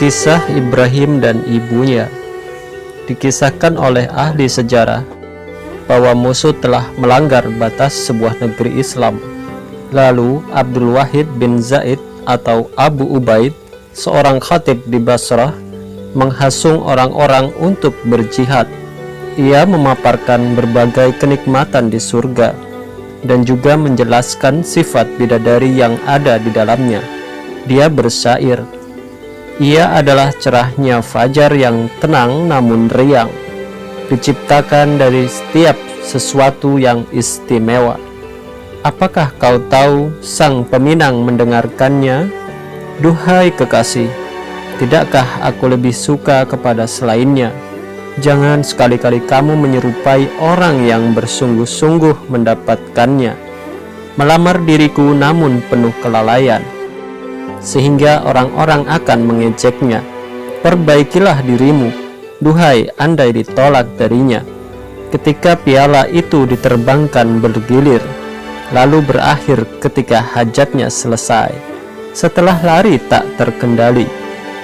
Kisah Ibrahim dan ibunya. Dikisahkan oleh ahli sejarah bahwa musuh telah melanggar batas sebuah negeri Islam. Lalu Abdul Wahid bin Zaid atau Abu Ubaid, seorang khatib di Basrah, menghasung orang-orang untuk berjihad. Ia memaparkan berbagai kenikmatan di surga dan juga menjelaskan sifat bidadari yang ada di dalamnya. Dia bersyair, ia adalah cerahnya fajar yang tenang namun riang, diciptakan dari setiap sesuatu yang istimewa. Apakah kau tahu sang peminang mendengarkannya? Duhai kekasih, tidakkah aku lebih suka kepada selainnya? Jangan sekali-kali kamu menyerupai orang yang bersungguh-sungguh mendapatkannya, melamar diriku namun penuh kelalaian, sehingga orang-orang akan mengejeknya. Perbaikilah dirimu, duhai andai ditolak darinya. Ketika piala itu diterbangkan bergilir, lalu berakhir ketika hajatnya selesai. Setelah lari tak terkendali,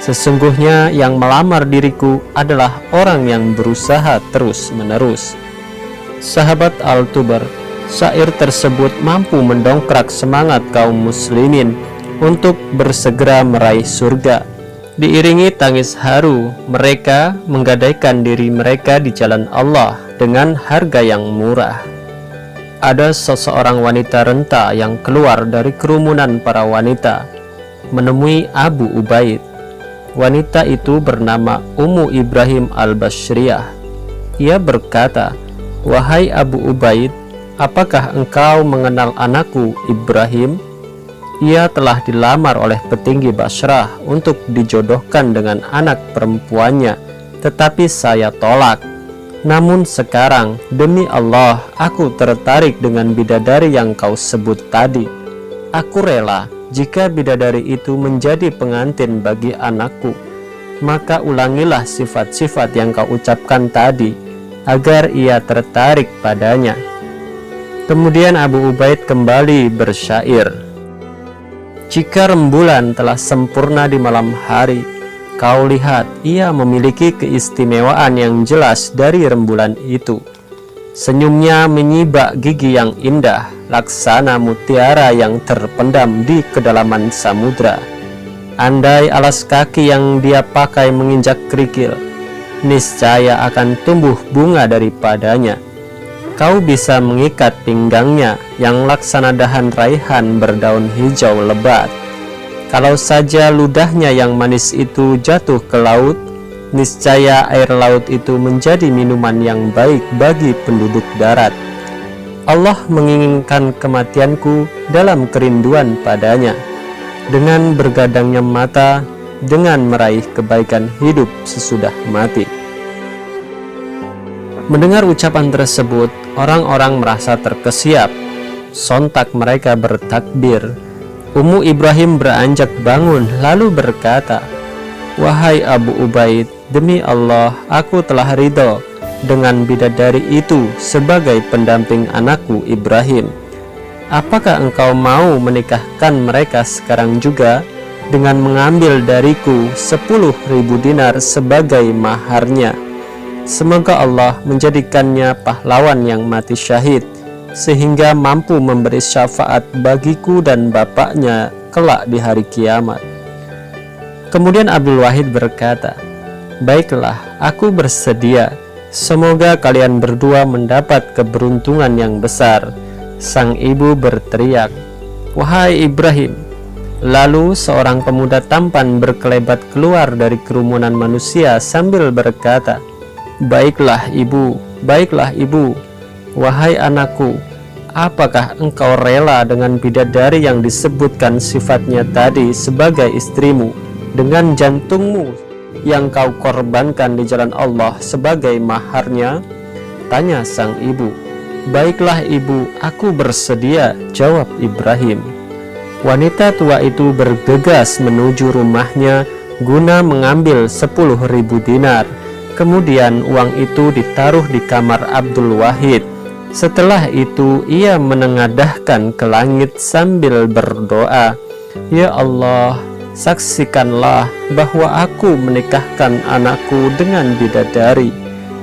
sesungguhnya yang melamar diriku adalah orang yang berusaha terus-menerus. Sahabat Al-Tubar, syair tersebut mampu mendongkrak semangat kaum muslimin untuk bersegera meraih surga. Diiringi tangis haru, mereka menggadaikan diri mereka di jalan Allah dengan harga yang murah. Ada seseorang wanita renta yang keluar dari kerumunan para wanita menemui Abu Ubaid. Wanita itu bernama Ummu Ibrahim al-Bashriyah. Ia berkata, "Wahai Abu Ubaid, apakah engkau mengenal anakku Ibrahim? Ia telah dilamar oleh petinggi Basrah untuk dijodohkan dengan anak perempuannya, tetapi saya tolak. Namun sekarang, demi Allah, aku tertarik dengan bidadari yang kau sebut tadi. Aku rela jika bidadari itu menjadi pengantin bagi anakku. Maka ulangilah sifat-sifat yang kau ucapkan tadi, agar ia tertarik padanya." Kemudian Abu Ubaid kembali bersyair, "Jika rembulan telah sempurna di malam hari, kau lihat ia memiliki keistimewaan yang jelas dari rembulan itu. Senyumnya menyibak gigi yang indah, laksana mutiara yang terpendam di kedalaman samudra. Andai alas kaki yang dia pakai menginjak kerikil, niscaya akan tumbuh bunga daripadanya. Kau bisa mengikat pinggangnya yang laksana dahan raihan berdaun hijau lebat. Kalau saja ludahnya yang manis itu jatuh ke laut, niscaya air laut itu menjadi minuman yang baik bagi penduduk darat. Allah menginginkan kematianku dalam kerinduan padanya, dengan bergadangnya mata, dengan meraih kebaikan hidup sesudah mati." Mendengar ucapan tersebut, orang-orang merasa terkesiap. Sontak mereka bertakbir. Ummu Ibrahim beranjak bangun lalu berkata, "Wahai Abu Ubaid, demi Allah, aku telah ridho dengan bidadari itu sebagai pendamping anakku Ibrahim. Apakah engkau mau menikahkan mereka sekarang juga dengan mengambil dariku 10.000 dinar sebagai maharnya? Semoga Allah menjadikannya pahlawan yang mati syahid, sehingga mampu memberi syafaat bagiku dan bapaknya kelak di hari kiamat." Kemudian Abdul Wahid berkata, "Baiklah, aku bersedia. Semoga kalian berdua mendapat keberuntungan yang besar." Sang ibu berteriak, "Wahai Ibrahim!" Lalu seorang pemuda tampan berkelebat keluar dari kerumunan manusia sambil berkata, "Baiklah ibu, baiklah ibu. Wahai anakku, apakah engkau rela dengan bidadari yang disebutkan sifatnya tadi sebagai istrimu, dengan jantungmu yang kau korbankan di jalan Allah sebagai maharnya?" Tanya sang ibu. "Baiklah ibu, aku bersedia," jawab Ibrahim. Wanita tua itu bergegas menuju rumahnya guna mengambil 10.000 dinar. Kemudian uang itu ditaruh di kamar Abdul Wahid. Setelah itu ia menengadahkan ke langit sambil berdoa, "Ya Allah, saksikanlah bahwa aku menikahkan anakku dengan bidadari.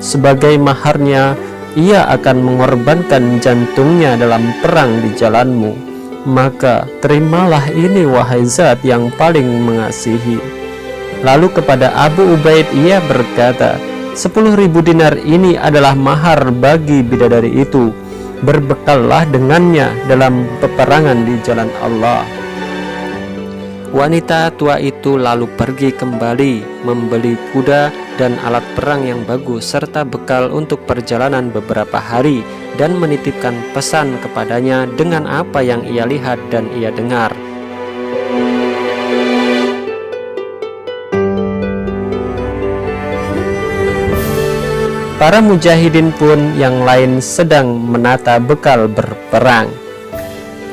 Sebagai maharnya, ia akan mengorbankan jantungnya dalam perang di jalanmu. Maka terimalah ini wahai zat yang paling mengasihi. Lalu kepada Abu Ubaid ia berkata, 10.000 dinar ini adalah mahar bagi bidadari itu. Berbekallah dengannya dalam peperangan di jalan Allah. Wanita tua itu lalu pergi kembali membeli kuda dan alat perang yang bagus serta bekal untuk perjalanan beberapa hari, dan menitipkan pesan kepadanya dengan apa yang ia lihat dan ia dengar. Para mujahidin pun yang lain sedang menata bekal berperang.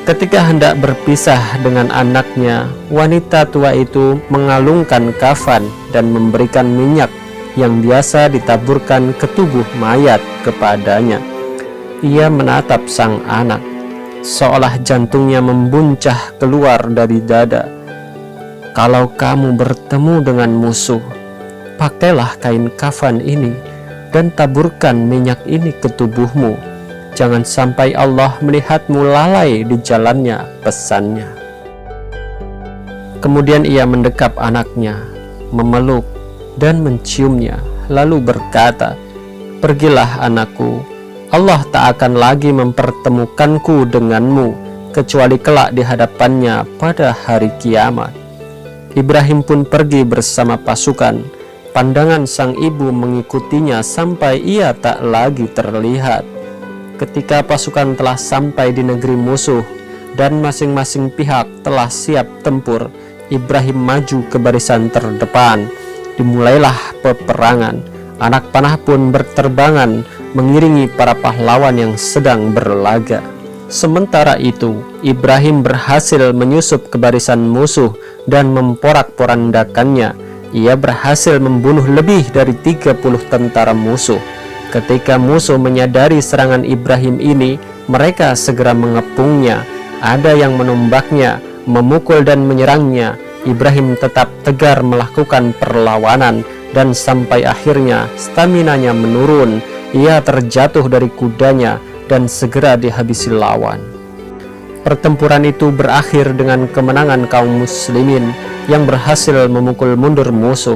Ketika hendak berpisah dengan anaknya, wanita tua itu mengalungkan kafan dan memberikan minyak yang biasa ditaburkan ke tubuh mayat kepadanya. Ia menatap sang anak, seolah jantungnya membuncah keluar dari dada. Kalau kamu bertemu dengan musuh, pakailah kain kafan ini dan taburkan minyak ini ke tubuhmu. Jangan sampai Allah melihatmu lalai di jalannya, pesannya. Kemudian ia mendekap anaknya, memeluk dan menciumnya, lalu berkata, "Pergilah anakku, Allah tak akan lagi mempertemukanku denganmu, kecuali kelak di hadapannya pada hari kiamat." Ibrahim pun pergi bersama pasukan. Pandangan sang ibu mengikutinya sampai ia tak lagi terlihat. Ketika pasukan telah sampai di negeri musuh dan masing-masing pihak telah siap tempur, Ibrahim maju ke barisan terdepan. Dimulailah peperangan. Anak panah pun berterbangan mengiringi para pahlawan yang sedang berlaga. Sementara itu, Ibrahim berhasil menyusup ke barisan musuh dan memporak-porandakannya. Ia berhasil membunuh lebih dari 30 tentara musuh. Ketika musuh menyadari serangan Ibrahim ini, mereka segera mengepungnya. Ada yang menombaknya, memukul dan menyerangnya. Ibrahim tetap tegar melakukan perlawanan, dan sampai akhirnya staminanya menurun. Ia terjatuh dari kudanya dan segera dihabisi lawan. Pertempuran itu berakhir dengan kemenangan kaum muslimin yang berhasil memukul mundur musuh.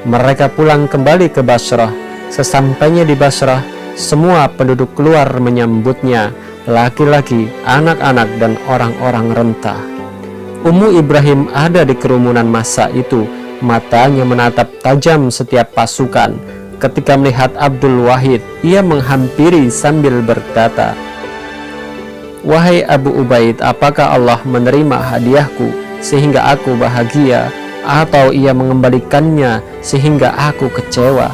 Mereka pulang kembali ke Basrah. Sesampainya di Basrah, semua penduduk keluar menyambutnya, laki-laki, anak-anak, dan orang-orang renta. Ummu Ibrahim ada di kerumunan massa itu. Matanya menatap tajam setiap pasukan. Ketika melihat Abdul Wahid, ia menghampiri sambil berkata, "Wahai Abu Ubaid, apakah Allah menerima hadiahku sehingga aku bahagia, atau ia mengembalikannya sehingga aku kecewa?"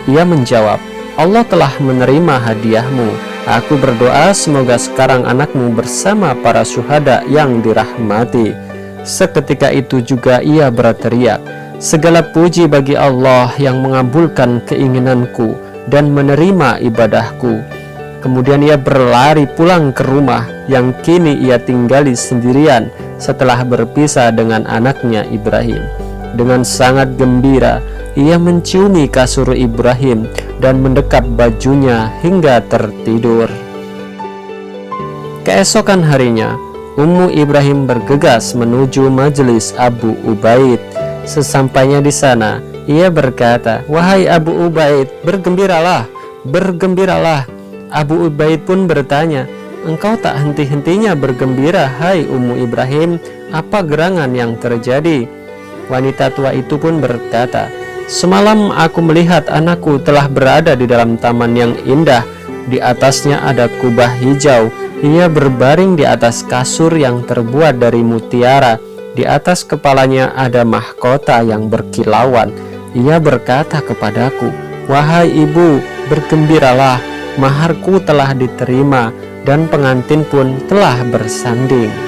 Ia menjawab, "Allah telah menerima hadiahmu. Aku berdoa semoga sekarang anakmu bersama para syuhada yang dirahmati." Seketika itu juga ia berteriak, "Segala puji bagi Allah yang mengabulkan keinginanku dan menerima ibadahku." Kemudian ia berlari pulang ke rumah yang kini ia tinggali sendirian setelah berpisah dengan anaknya Ibrahim. Dengan sangat gembira, ia menciumi kasur Ibrahim dan mendekap bajunya hingga tertidur. Keesokan harinya, Ummu Ibrahim bergegas menuju majelis Abu Ubaid. Sesampainya di sana, ia berkata, "Wahai Abu Ubaid, bergembiralah, bergembiralah." Abu Ubaid pun bertanya, "Engkau tak henti-hentinya bergembira, hai Ummu Ibrahim, apa gerangan yang terjadi?" Wanita tua itu pun berkata, "Semalam aku melihat anakku telah berada di dalam taman yang indah. Di atasnya ada kubah hijau. Ia berbaring di atas kasur yang terbuat dari mutiara. Di atas kepalanya ada mahkota yang berkilauan. Ia berkata kepadaku, 'Wahai ibu, bergembiralah, maharku telah diterima dan pengantin pun telah bersanding.'"